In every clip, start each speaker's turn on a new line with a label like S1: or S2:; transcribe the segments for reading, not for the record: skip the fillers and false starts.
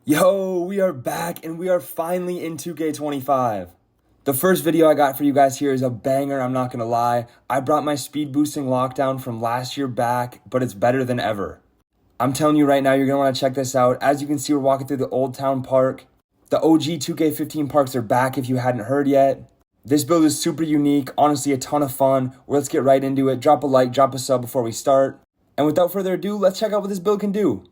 S1: Yo, we are back and we are finally in 2K25. The first video I got for you guys here is a banger, I'm not gonna lie. I brought my speed boosting lockdown from last year back, but it's better than ever. I'm telling you right now, you're gonna wanna check this out. As you can see, we're walking through the Old Town Park. The OG 2K15 parks are back if you hadn't heard yet. This build is super unique, honestly a ton of fun. Let's get right into it. Drop a like, drop a sub before we start. And without further ado, let's check out what this build can do.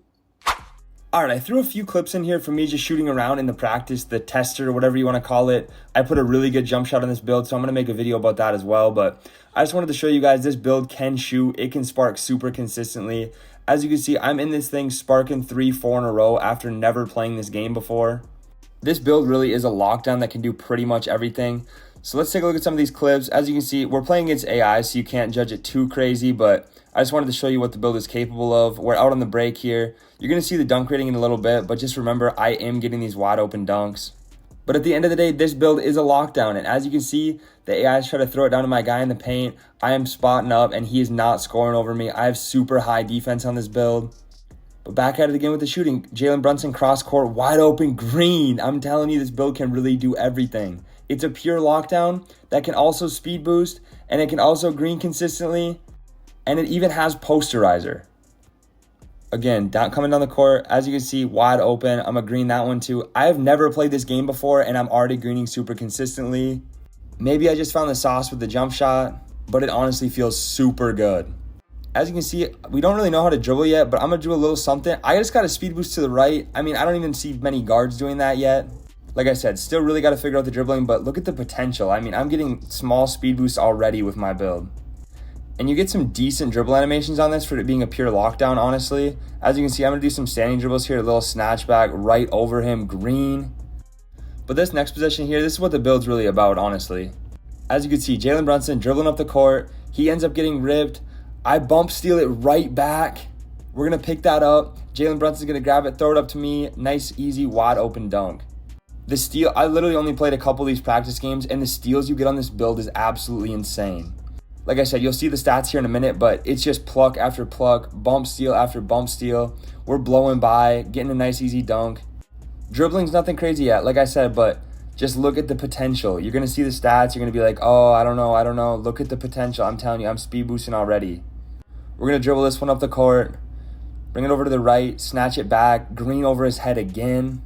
S1: Alright, I threw a few clips in here for me just shooting around in the practice, the tester, whatever you want to call it. I put a really good jump shot on this build, so I'm going to make a video about that as well. But I just wanted to show you guys this build can shoot. It can spark super consistently. As you can see, I'm in this thing sparking 3-4 in a row after never playing this game before. This build really is a lockdown that can do pretty much everything. So let's take a look at some of these clips. As you can see, we're playing against AI, so you can't judge it too crazy, but I just wanted to show you what the build is capable of. We're out on the break here. You're going to see the dunk rating in a little bit, but just remember, I am getting these wide open dunks. But at the end of the day, this build is a lockdown, and as you can see, the AI is trying to throw it down to my guy in the paint. I am spotting up, and he is not scoring over me. I have super high defense on this build. But back at it again with the shooting. Jalen Brunson cross court, wide open, green. I'm telling you, this build can really do everything. It's a pure lockdown that can also speed boost, and it can also green consistently, and it even has posterizer. Again, coming down the court, as you can see, wide open. I'm going to green that one too. I have never played this game before, and I'm already greening super consistently. Maybe I just found the sauce with the jump shot, but it honestly feels super good. As you can see, we don't really know how to dribble yet, but I'm going to do a little something. I just got a speed boost to the right. I mean, I don't even see many guards doing that yet. Like I said, still really got to figure out the dribbling, but look at the potential. I mean, I'm getting small speed boosts already with my build. And you get some decent dribble animations on this for it being a pure lockdown, honestly. As you can see, I'm going to do some standing dribbles here, a little snatchback right over him, green. But this next possession here, this is what the build's really about, honestly. As you can see, Jalen Brunson dribbling up the court. He ends up getting ripped. I bump steal it right back. We're going to pick that up. Jalen Brunson's going to grab it, throw it up to me. Nice, easy, wide open dunk. The steal, I literally only played a couple of these practice games, and the steals you get on this build is absolutely insane. Like I said, you'll see the stats here in a minute, but it's just pluck after pluck, bump steal after bump steal. We're blowing by, getting a nice easy dunk. Dribbling's nothing crazy yet, like I said, but just look at the potential. You're going to see the stats. You're going to be like, oh, I don't know. Look at the potential. I'm telling you, I'm speed boosting already. We're going to dribble this one up the court, bring it over to the right, snatch it back, green over his head again.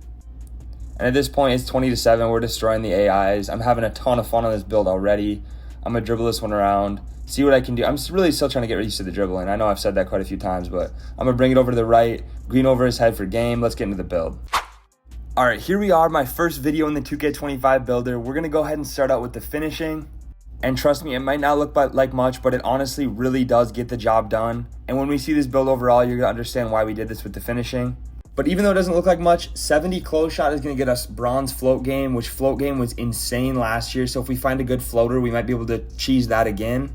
S1: And at this point, it's 20-7. We're destroying the AIs. I'm having a ton of fun on this build already. I'm going to dribble this one around, see what I can do. I'm really still trying to get used to the dribbling. I know I've said that quite a few times, but I'm going to bring it over to the right, green over his head for game. Let's get into the build. All right, here we are, my first video in the 2K25 builder. We're going to go ahead and start out with the finishing. And trust me, it might not look like much, but it honestly really does get the job done. And when we see this build overall, you're going to understand why we did this with the finishing. But even though it doesn't look like much, 70 close shot is going to get us bronze float game, which float game was insane last year. So if we find a good floater, we might be able to cheese that again.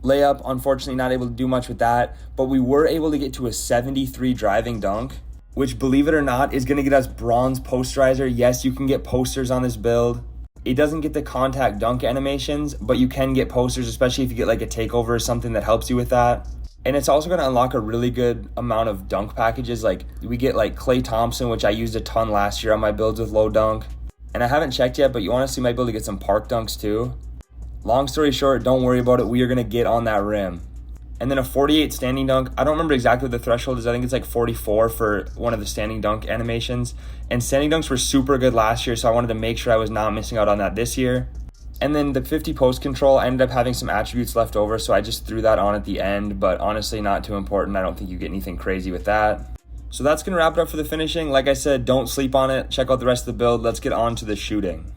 S1: Layup, unfortunately not able to do much with that, but we were able to get to a 73 driving dunk, which, believe it or not, is going to get us bronze posterizer. Yes, you can get posters on this build. It doesn't get the contact dunk animations, but you can get posters, especially if you get like a takeover or something that helps you with that. And it's also going to unlock a really good amount of dunk packages. Like we get like Klay Thompson, which I used a ton last year on my builds with low dunk. And I haven't checked yet, but you honestly might be able to get some park dunks too. Long story short, don't worry about it. We are going to get on that rim. And then a 48 standing dunk. I don't remember exactly what the threshold is. I think it's like 44 for one of the standing dunk animations. And standing dunks were super good last year, so I wanted to make sure I was not missing out on that this year. And then the 50 post control, I ended up having some attributes left over, so I just threw that on at the end, but honestly not too important. I don't think you get anything crazy with that. So that's going to wrap it up for the finishing. Like I said, don't sleep on it. Check out the rest of the build. Let's get on to the shooting.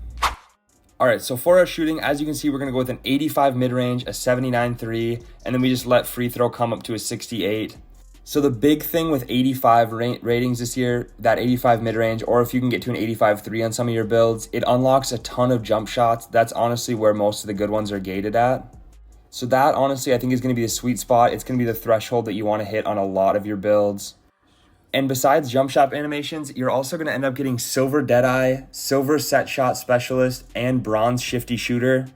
S1: All right, so for our shooting, as you can see, we're going to go with an 85 mid-range, a 79 3, and then we just let free throw come up to a 68. So the big thing with 85 ratings this year, that 85 mid-range, or if you can get to an 85 3 on some of your builds, it unlocks a ton of jump shots. That's honestly where most of the good ones are gated at. So that honestly, I think is going to be the sweet spot. It's going to be the threshold that you want to hit on a lot of your builds. And besides jump shot animations, you're also going to end up getting silver Deadeye, silver set shot specialist, and bronze shifty shooter.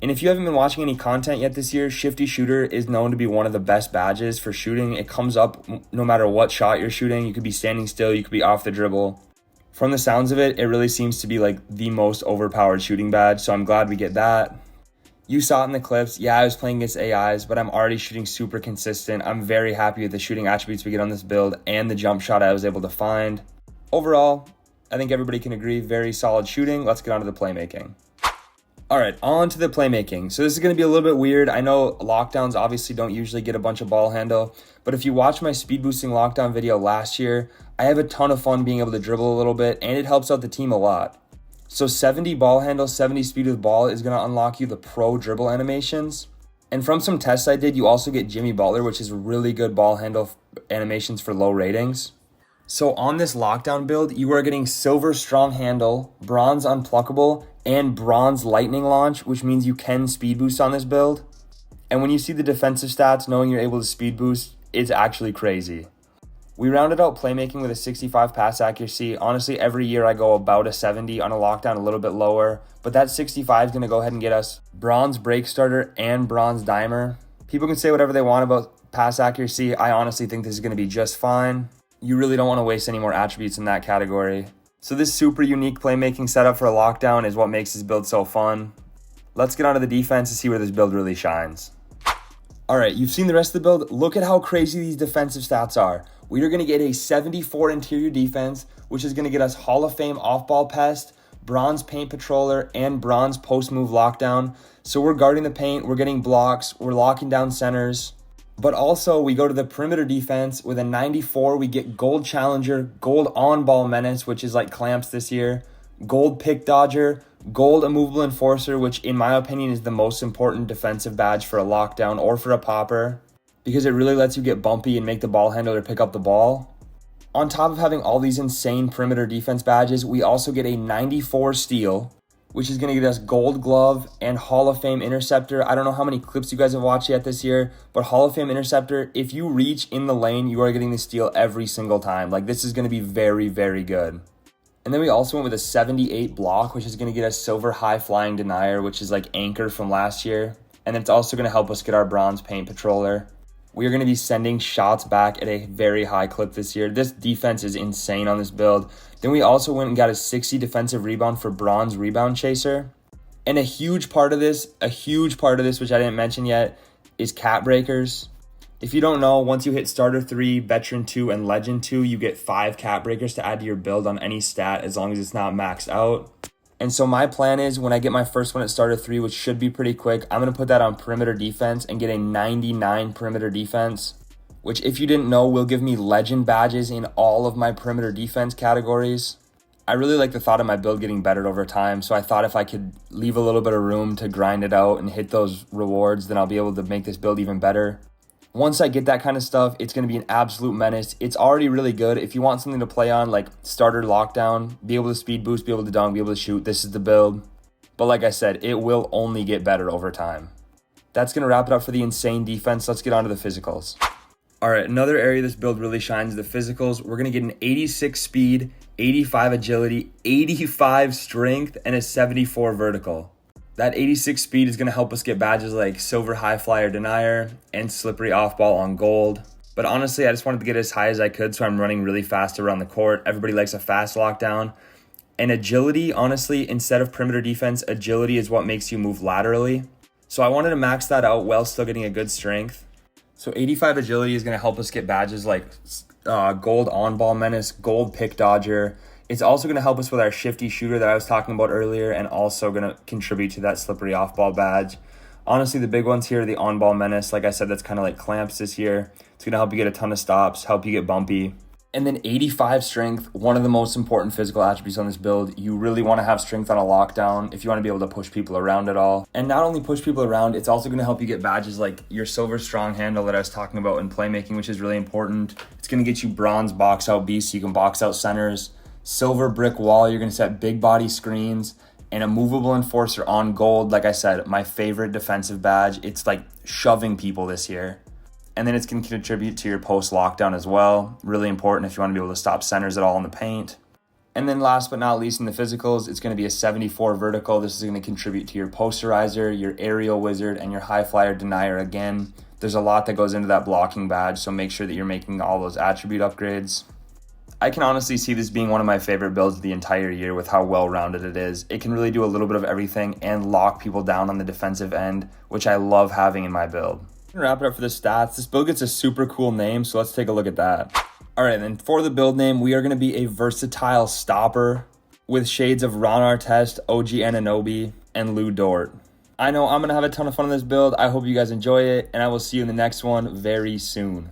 S1: And if you haven't been watching any content yet this year, Shifty Shooter is known to be one of the best badges for shooting. It comes up no matter what shot you're shooting. You could be standing still, you could be off the dribble. From the sounds of it, it really seems to be like the most overpowered shooting badge, so I'm glad we get that. You saw it in the clips. Yeah, I was playing against AIs, but I'm already shooting super consistent. I'm very happy with the shooting attributes we get on this build and the jump shot I was able to find. Overall, I think everybody can agree, very solid shooting. Let's get on to the playmaking. All right, on to the playmaking. So this is going to be a little bit weird. I know lockdowns obviously don't usually get a bunch of ball handle, but if you watch my speed boosting lockdown video last year, I have a ton of fun being able to dribble a little bit, and it helps out the team a lot. So 70 ball handle, 70 speed with ball is going to unlock you the pro dribble animations. And from some tests I did, you also get Jimmy Butler, which is really good ball handle animations for low ratings. So on this lockdown build, you are getting silver strong handle, bronze unpluckable, and bronze lightning launch, which means you can speed boost on this build. And when you see the defensive stats, knowing you're able to speed boost, it's actually crazy. We rounded out playmaking with a 65 pass accuracy. Honestly, every year I go about a 70 on a lockdown, a little bit lower, but that 65 is going to go ahead and get us bronze break starter and bronze dimer. People can say whatever they want about pass accuracy. I honestly think this is going to be just fine. You really don't want to waste any more attributes in that category. So this super unique playmaking setup for a lockdown is what makes this build so fun. Let's get onto the defense to see where this build really shines. All right, you've seen the rest of the build. Look at how crazy these defensive stats are. We are going to get a 74 interior defense, which is going to get us Hall of Fame off-ball pest, bronze paint patroller, and bronze post-move lockdown. So we're guarding the paint, we're getting blocks, we're locking down centers. But also, we go to the perimeter defense. With a 94, we get gold challenger, gold on-ball menace, which is like clamps this year, gold pick dodger, gold immovable enforcer, which in my opinion is the most important defensive badge for a lockdown or for a popper, because it really lets you get bumpy and make the ball handler pick up the ball. On top of having all these insane perimeter defense badges, we also get a 94 steal, which is going to get us gold glove and Hall of Fame interceptor. I don't know how many clips you guys have watched yet this year, but Hall of Fame interceptor, if you reach in the lane, you are getting the steal every single time. Like, this is going to be very, very good. And then we also went with a 78 block, which is going to get us silver high flying denier, which is like anchor from last year. And then it's also going to help us get our bronze paint patroller. We are going to be sending shots back at a very high clip this year. This defense is insane on this build. Then we also went and got a 60 defensive rebound for bronze rebound chaser. And a huge part of this, which I didn't mention yet, is cap breakers. If you don't know, once you hit starter 3, veteran 2, and legend 2, you get 5 cap breakers to add to your build on any stat as long as it's not maxed out. And so my plan is when I get my first one at starter 3, which should be pretty quick, I'm going to put that on perimeter defense and get a 99 perimeter defense, which if you didn't know will give me legend badges in all of my perimeter defense categories. I really like the thought of my build getting better over time, so I thought if I could leave a little bit of room to grind it out and hit those rewards, then I'll be able to make this build even better. Once I get that kind of stuff, it's going to be an absolute menace. It's already really good. If you want something to play on, like starter lockdown, be able to speed boost, be able to dunk, be able to shoot, this is the build. But like I said, it will only get better over time. That's going to wrap it up for the insane defense. Let's get on to the physicals. All right, another area this build really shines is the physicals. We're going to get an 86 speed, 85 agility, 85 strength, and a 74 vertical. That 86 speed is going to help us get badges like Silver High Flyer Denier and Slippery Off Ball on gold. But honestly, I just wanted to get as high as I could, so I'm running really fast around the court. Everybody likes a fast lockdown. And agility, honestly, instead of perimeter defense, agility is what makes you move laterally. So I wanted to max that out while still getting a good strength. So 85 agility is going to help us get badges like gold on-ball menace, gold pick dodger. It's also going to help us with our shifty shooter that I was talking about earlier, and also going to contribute to that slippery off-ball badge. Honestly, the big ones here are the on-ball menace. Like I said, that's kind of like clamps this year. It's going to help you get a ton of stops, help you get bumpy. And then 85 strength, one of the most important physical attributes on this build. You really want to have strength on a lockdown if you want to be able to push people around at all. And not only push people around, it's also going to help you get badges like your silver strong handle that I was talking about in playmaking, which is really important. It's going to get you bronze box out beast so you can box out centers. Silver brick wall, you're going to set big body screens, and a movable enforcer on gold. Like I said, my favorite defensive badge. It's like shoving people this year. And then it's going to contribute to your post lockdown as well. Really important if you want to be able to stop centers at all in the paint. And then last but not least in the physicals, it's going to be a 74 vertical. This is going to contribute to your posterizer, your aerial wizard, and your high flyer denier again. There's a lot that goes into that blocking badge, so make sure that you're making all those attribute upgrades. I can honestly see this being one of my favorite builds of the entire year with how well-rounded it is. It can really do a little bit of everything and lock people down on the defensive end, which I love having in my build. To wrap it up for the stats, this build gets a super cool name, so let's take a look at that. All right, then for the build name, we are going to be a versatile stopper with shades of Ron Artest, OG Anunoby, and Lou Dort. I know I'm going to have a ton of fun on this build. I hope you guys enjoy it, and I will see you in the next one very soon.